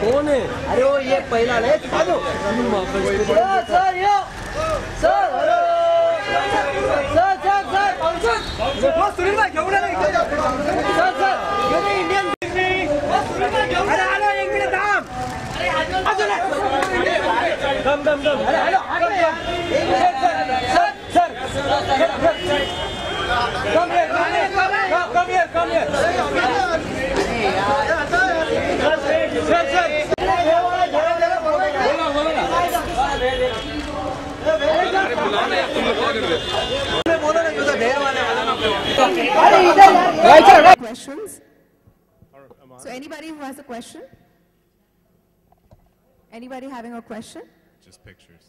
कौन है? अरे वो ये पहला है सर सुनील भाई घेऊन आले सर इंडियन अरे आलो एक मिनिट थांब दम अरे hello sir come here Questions? So anybody who has a question? Anybody having a question? Just pictures.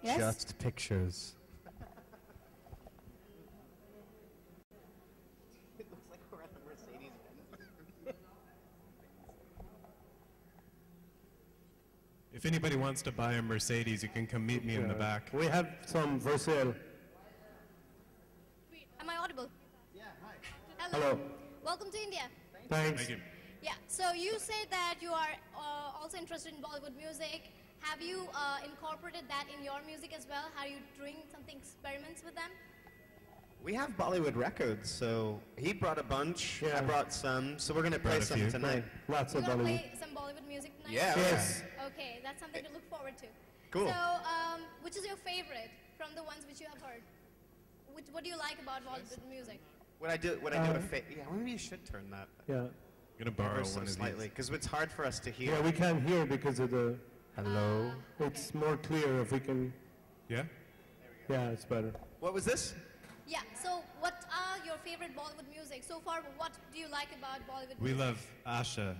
Yes? Just pictures. It looks like we're at the Mercedes-Benz. If anybody wants to buy a Mercedes, you can come meet me in the back. We have some for sale. Am I audible? Yeah, hi. Hello. Welcome to India. Thanks. Thank you. Yeah, so you say that you are also interested in Bollywood music. Have you incorporated that in your music as well? Are you doing something experiments with them? We have Bollywood records, so he brought a bunch, I brought some, so we're going to play some tonight. Lots You're of going to Bollywood. play some Bollywood music tonight? Yeah. Yes. Okay, that's something to look forward to. Cool. So, which is your favorite from the ones which you have heard? What do you like about Bollywood music? When I do yeah, maybe you should turn that. Yeah. I'm going to borrow one of slightly, because it's hard for us to hear. Yeah, we can't hear because of the hello. It's more clear if we can. Yeah? Yeah, it's better. What was this? Yeah, so what are your favorite Bollywood music? So far, what do you like about Bollywood We music? love Asha,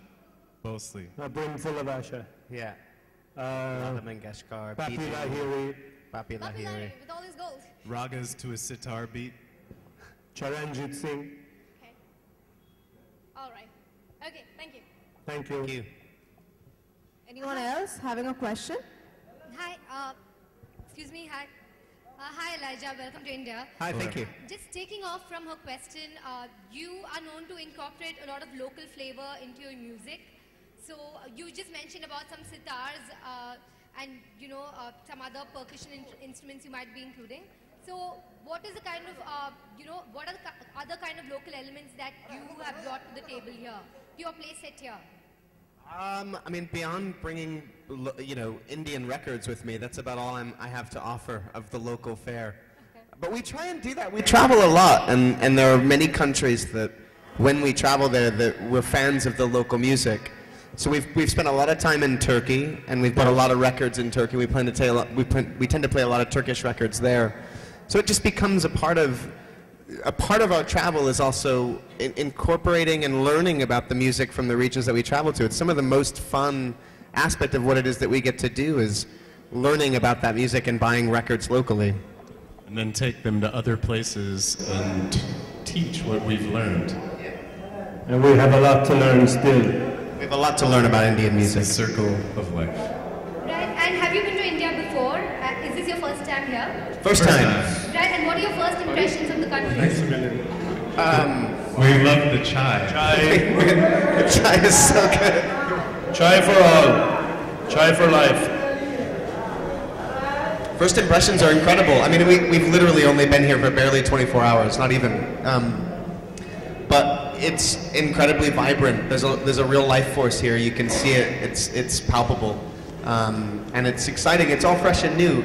mostly. A brim full of Asha. Yeah. Lata Mangeshkar, Papi P.D. Lahiri, Papi Papi Lahiri. Lahiri, with all his gold. Ragas to a sitar beat. Charanjit Singh. Okay. All right. Okay, thank you. Thank you. Thank you. Anyone else having a question? Hi, excuse me, hi. Hi Elijah, welcome to India. Hi, thank you. Just taking off from her question, you are known to incorporate a lot of local flavor into your music. So you just mentioned about some sitars and some other percussion instruments you might be including. So what is the kind of, what are the other kind of local elements that you have brought to the table here, to your play set here? I mean, beyond bringing, Indian records with me, that's about all I have to offer of the local fare. Okay. But we try and do that. We travel a lot, and there are many countries that, when we travel there, that we're fans of the local music. So we've spent a lot of time in Turkey, and we've bought a lot of records in Turkey. We tend to play a lot of Turkish records there. So it just becomes a part of our travel is also incorporating and learning about the music from the regions that we travel to. It's some of the most fun aspect of what it is that we get to do is learning about that music and buying records locally. And then take them to other places and teach what we've learned. And we have a lot to learn still. We have a lot to learn about Indian music. It's a circle of life. Right, and have you been to India before? Is this your first time here? First time. Right, and what are your first impressions of the country? We love the chai. The chai is so good. Chai for all. Chai for life. First impressions are incredible. I mean, we've literally only been here for barely 24 hours, not even. But it's incredibly vibrant. There's a real life force here. You can see it. It's palpable, and it's exciting. It's all fresh and new.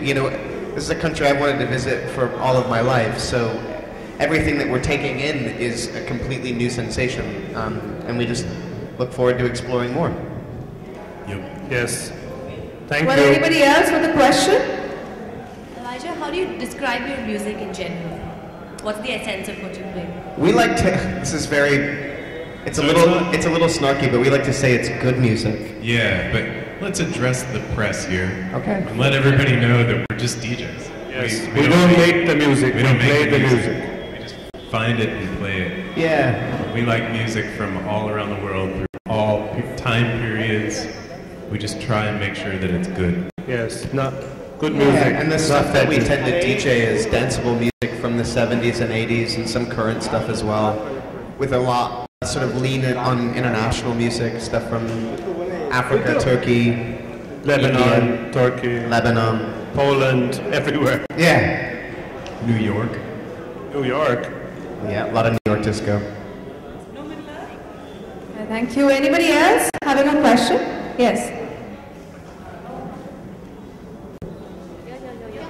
This is a country I've wanted to visit for all of my life. So everything that we're taking in is a completely new sensation, and we just look forward to exploring more. Yep. Yes. Thank Well, you. anybody else with a question? Elijah, how do you describe your music in general? What's the essence of what you play? We like to. This is very. It's a little snarky, but we like to say it's good music. Yeah, but let's address the press here. Okay. And let everybody know that we're just DJs. Yes. We don't make the music. We don't play make the music. music. We just find it and play it. Yeah. We like music from all around the world, through all time periods. We just try and make sure that it's good. Yes. Not good music. Yeah, and the stuff that we tend to DJ is danceable music from the 70s and 80s and some current stuff as well, with a lot sort of lean on international music, stuff from Africa, Turkey, Lebanon, India, Turkey, Lebanon, Poland, everywhere. Yeah. New York. New York. Yeah, a lot of New York disco. Thank you. Anybody else having a question? Yes.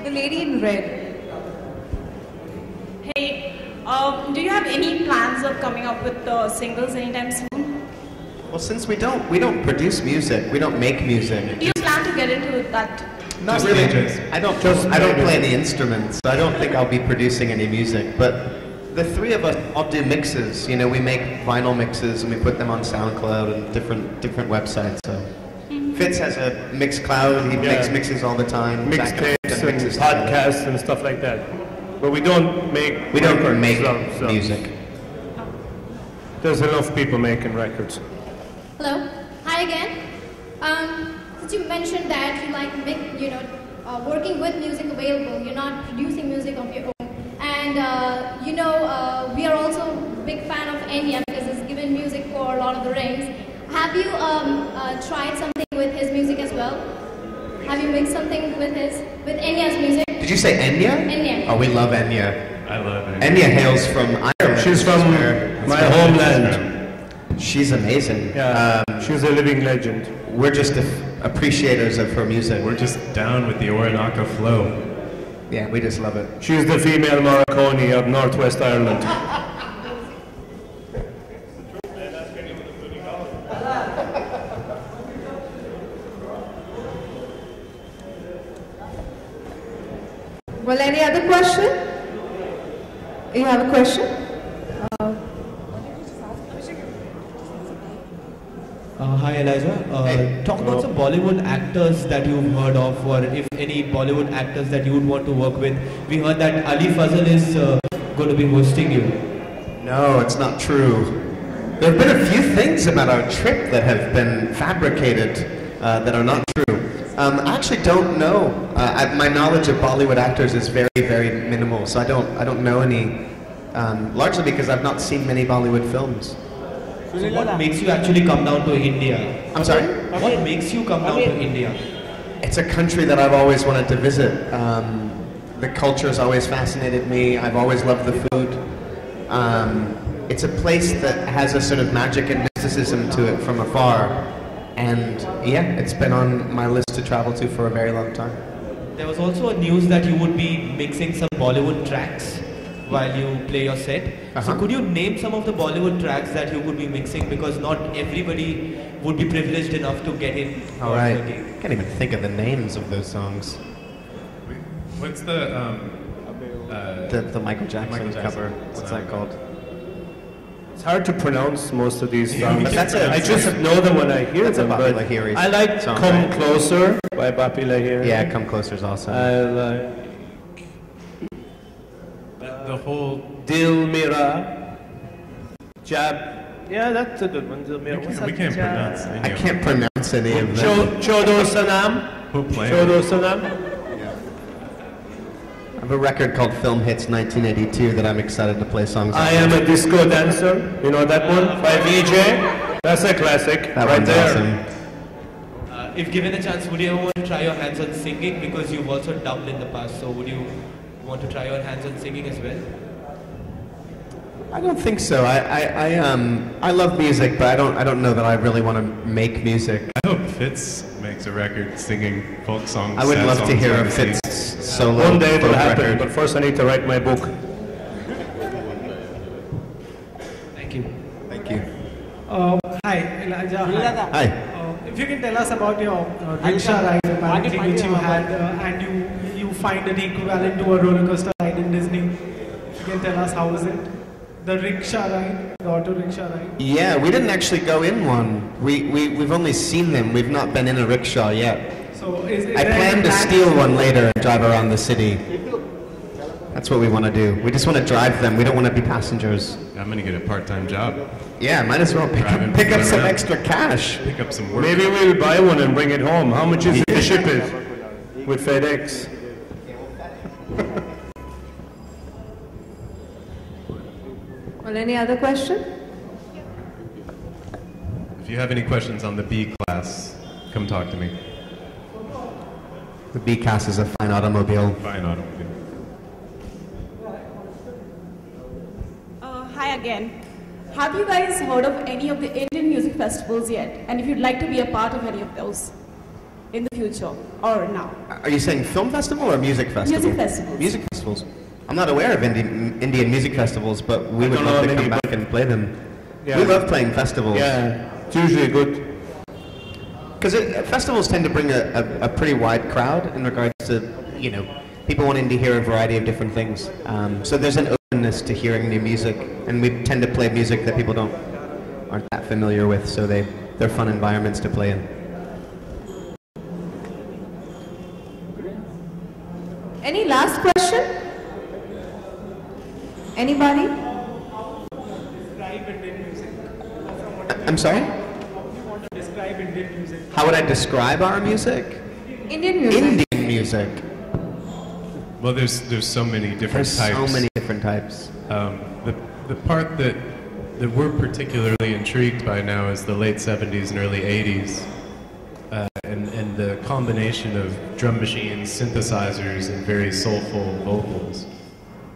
The lady in red. Hey, do you have any plans of coming up with singles anytime soon? Well, since we don't produce music, we don't make music. Do you plan to get into that? Not Just really. pages. I don't play any instruments, so I don't think I'll be producing any music. But the three of us all do mixes. You know, we make vinyl mixes and we put them on SoundCloud and different websites. So Fitz has a Mixcloud. He makes mixes all the time. Mixtapes and podcasts and stuff like that. But we don't make so music. There's enough people making records. Hello. Hi again. Since you mentioned that you like working with music available, you're not producing music of your own, and we are also a big fan of Enya because it's given music for Lord of the Rings. Have you tried something with his music as well? Have you mixed something with Enya's music? Did you say Enya? Enya. Oh, we love Enya. I love Enya. Enya hails from Ireland. She's from my homeland. She's amazing. Yeah, she's a living legend. We're just appreciators of her music. We're just down with the Orinoco flow. Yeah, we just love it. She's the female Morricone of Northwest Ireland. Well, any other question? You have a question? Hi Elijah. Talk about some Bollywood actors that you've heard of, or if any Bollywood actors that you would want to work with. We heard that Ali Fazal is going to be hosting you. No, it's not true. There have been a few things about our trip that have been fabricated that are not true. I actually don't know. My knowledge of Bollywood actors is very, very minimal, so I don't know any. Largely because I've not seen many Bollywood films. So what makes you actually come down to India? I'm sorry? What makes you come down to India? It's a country that I've always wanted to visit. The culture has always fascinated me. I've always loved the food. It's a place that has a sort of magic and mysticism to it from afar. And yeah, it's been on my list to travel to for a very long time. There was also a news that you would be mixing some Bollywood tracks while you play your set. So could you name some of the Bollywood tracks that you would be mixing, because not everybody would be privileged enough to get in. All right. I can't even think of the names of those songs. What's the Michael Jackson cover? What's that called? It's hard to pronounce most of these Yeah, songs. but that's I just know them when I hear them. Bappi But Lahiri's I like song, "Come right? Closer" by Bappi Lahiri. Yeah, Come Closer is awesome. I like the whole Dil Mera, Jab. Yeah, that's a good one. Dil Mera. we can't pronounce any I of can't pronounce any of them. Chodo Sanam. Who played Chodo Sanam. I have a record called Film Hits 1982 that I'm excited to play songs on. I Am a Disco Dancer. You know that one? By VJ. That's a classic. That right one's there. awesome. If given a chance, would you ever want to try your hands on singing? Because you've also dubbed in the past, so would you want to try your hands on singing as well? I don't think so. I love music, but I don't know that I really want to make music. I hope Fitz makes a record singing folk songs. I would sad love to songs hear by a the sea. Fitz solo One day it'll folk happen, record. but first I need to write my book. Thank you. Thank you. Hi, Elijah. Hi. If you can tell us about your rickshaw ride apparently which you had, and you find an equivalent to a roller coaster ride in Disney. If you can tell us how was it? The rickshaw ride, the auto rickshaw ride. Yeah, we didn't actually go in one. We've only seen them. We've not been in a rickshaw yet. So is I plan to steal one later and drive around the city. That's what we want to do. We just want to drive them. We don't want to be passengers. I'm gonna get a part-time job. Yeah, might as well pick up some extra cash. Pick up some work. Maybe we'll buy one and bring it home. How much is it to ship it with FedEx? Well, any other question? you have any questions on the B class, come talk to me. The B class is a fine automobile. Fine automobile. Hi again. Have you guys heard of any of the Indian music festivals yet? And if you'd like to be a part of any of those in the future or now? Are you saying film festival or music festival? Music festivals. Music festivals. I'm not aware of Indian music festivals, but we would love to come back and play them. Yeah. We love playing festivals. Yeah, it's usually good. Because festivals tend to bring a pretty wide crowd in regards to, you know, people wanting to hear a variety of different things. So there's an openness to hearing new music, and we tend to play music that people aren't that familiar with, so they're fun environments to play in. Any last question? Anybody? Describe Indian music. I'm sorry? How do you want to describe Indian music? How would I describe our music? Indian music. Indian music. Well, there's so many different types. So many different types. The part that we're particularly intrigued by now is the late 70s and early 80s, and the combination of drum machines, synthesizers, and very soulful vocals.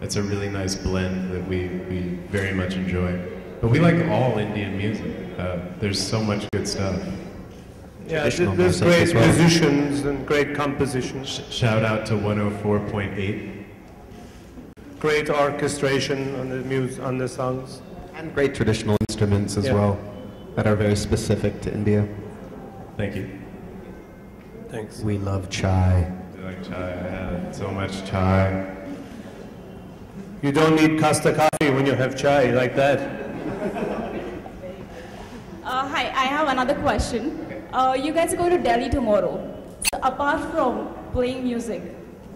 It's a really nice blend that we very much enjoy. But we like all Indian music. There's so much good stuff. Yeah, there's great musicians and great compositions. Shout out to 104.8. Great orchestration on the songs. And great traditional instruments as well that are very specific to India. Thank you. Thanks. We love chai. We like chai. I had so much chai. You don't need casta coffee when you have chai like that. Hi, I have another question. You guys go to Delhi tomorrow. So apart from playing music,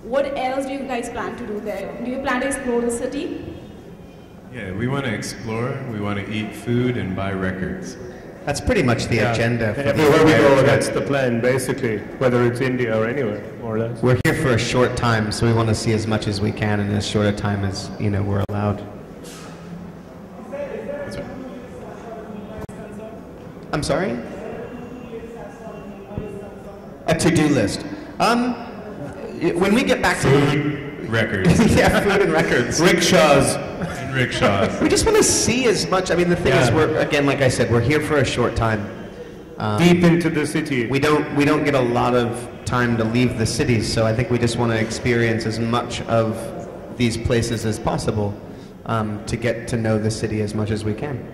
what else do you guys plan to do there? Do you plan to explore the city? Yeah, we want to explore, we want to eat food and buy records. That's pretty much the agenda. For everywhere we go, that's the plan, basically, whether it's India or anywhere, more or less. We're here for a short time, so we want to see as much as we can in as short a time as, you know, we're allowed. I'm sorry? A to-do list. When we get back to food, records. Yeah, food and records. Rickshaws. And rickshaws. We just want to see as much. I mean, the thing is, we're, again, like I said, we're here for a short time. Deep into the city. We don't get a lot of time to leave the cities, so I think we just want to experience as much of these places as possible to get to know the city as much as we can.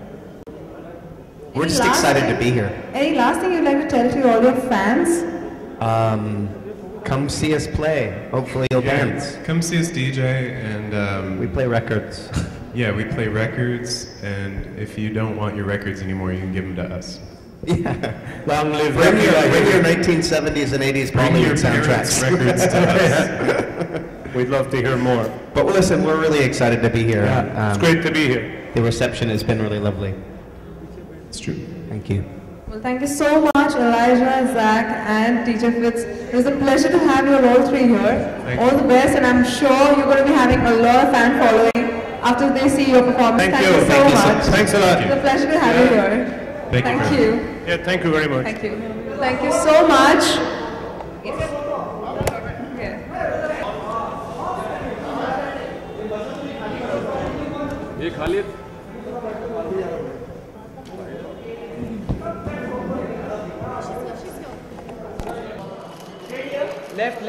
We're just excited to be here. Any last thing you'd like to tell to all your fans? Come see us play. Hopefully you'll dance. Come see us DJ, and we play records. Yeah, we play records, and if you don't want your records anymore, you can give them to us. Yeah. Long live bring your 1970s and 80s Bollywood soundtracks. Records to us. We'd love to hear more. But listen, we're really excited to be here. Yeah, it's great to be here. The reception has been really lovely. It's true. Thank you. Well, thank you so much, Elijah, Zach, and DJ Fitz. It was a pleasure to have you all three here. All the best, and I'm sure you're going to be having a lot of fan following after they see your performance. Thank you so much. Thanks a lot. It's a pleasure to have you here. Thank you. Yeah, thank you very much. Thank you. Thank you so much. Yes. ये खाली left.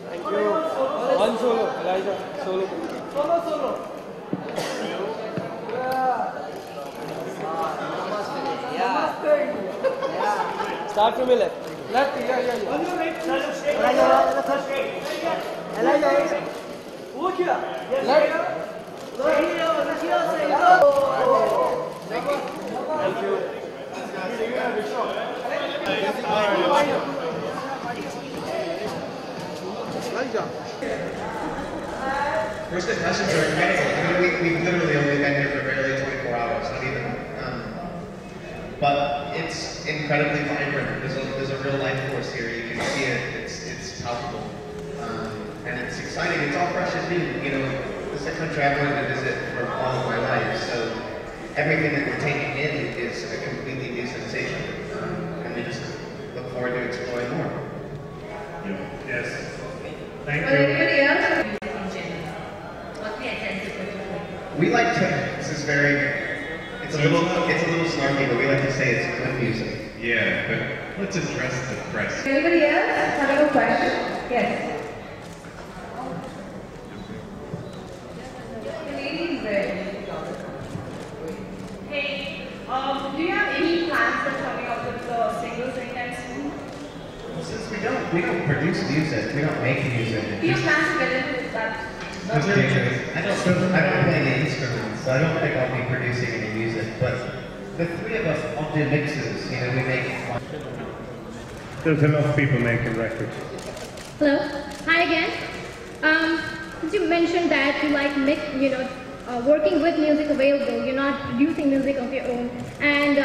Thank you. One solo, Elijah. Solo. Yeah. Start from your left. Yeah. Elijah. Thank you. First impressions are incredible. I mean, we've literally only been here for barely 24 hours, not even. But it's incredibly vibrant. There's a real life force here. You can see it. It's palpable, and it's exciting. It's all fresh and new. You know, this is a country I've wanted to visit for all of my life. So everything that we're taking in is a completely new sensation, and we just look forward to exploring more. Yes. Thank Well, you. anybody else? What's the essence of it? We like to. This is very. It's a little snarky, but we like to say it's good music. Yeah, but let's address the press. Anybody else have a question? Yes. Hey, do you have any plans for coming up with singles anytime soon? Since we don't produce music, we don't make music. Do you have plans to get into that? I don't play any instruments, so I don't think I'll be producing any music. But the three of us all do mixes. You know, we make. There's enough people making records. Hello. Hi again. Since you mentioned that you like working with music available, you're not producing music of your own, and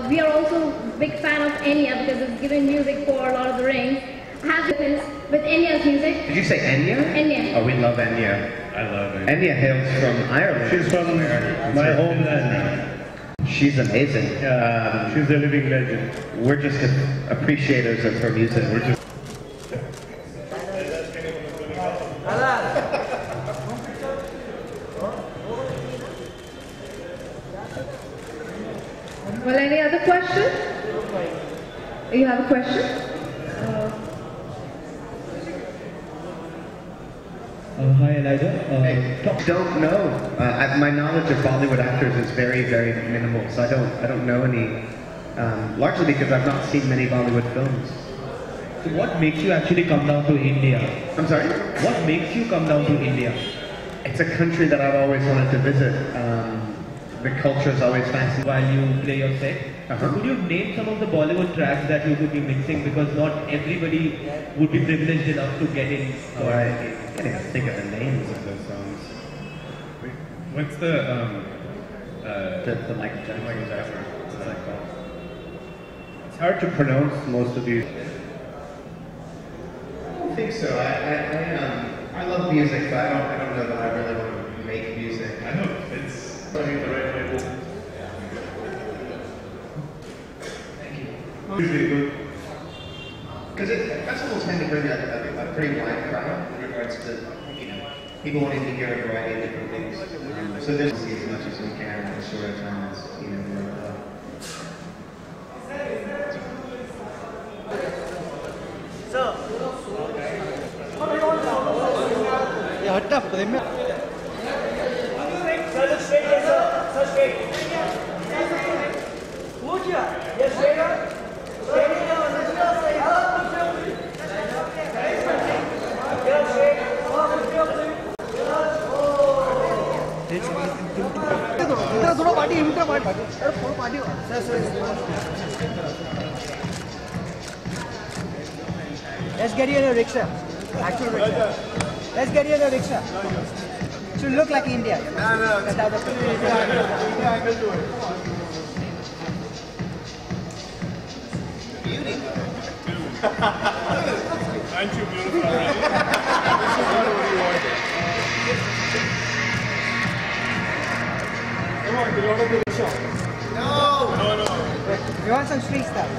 we are also big fan of Enya because it's given music for Lord of the Rings. Have you with Enya's music? Did you say Enya? Enya. Oh, we love Enya. I love it. Enya hails from Ireland. She's from my homeland. She's amazing. She's a living legend. We're just appreciators of her music. We're just. Well, any other question? You have a question? Hi Elijah. Don't know. My knowledge of Bollywood actors is very, very minimal, so I don't know any. Largely because I've not seen many Bollywood films. So what makes you actually come down to India? I'm sorry? What makes you come down to India? It's a country that I've always wanted to visit. The culture is always fascinating. While you play your set, so could you name some of the Bollywood tracks that you would be mixing, because not everybody would be privileged enough to get in? I can't even think of the names of those songs. What's the the Michael Jackson? What's that called? It's hard to pronounce most of these. I don't think so. I love music, but I don't know that I really want to make music. I know it's. I think the right label. Thank you. Usually good. Because festivals tend to bring a pretty wide crowd in regards to people wanting to hear a variety of different things. So there's see as much as we can in as short a time as we're Let's get you in a rickshaw. Actual rickshaw. Let's get you in a rickshaw. Should look like India. No. Beauty. Aren't you beautiful already? Come on, do you want to do the show? No. You want some street stuff?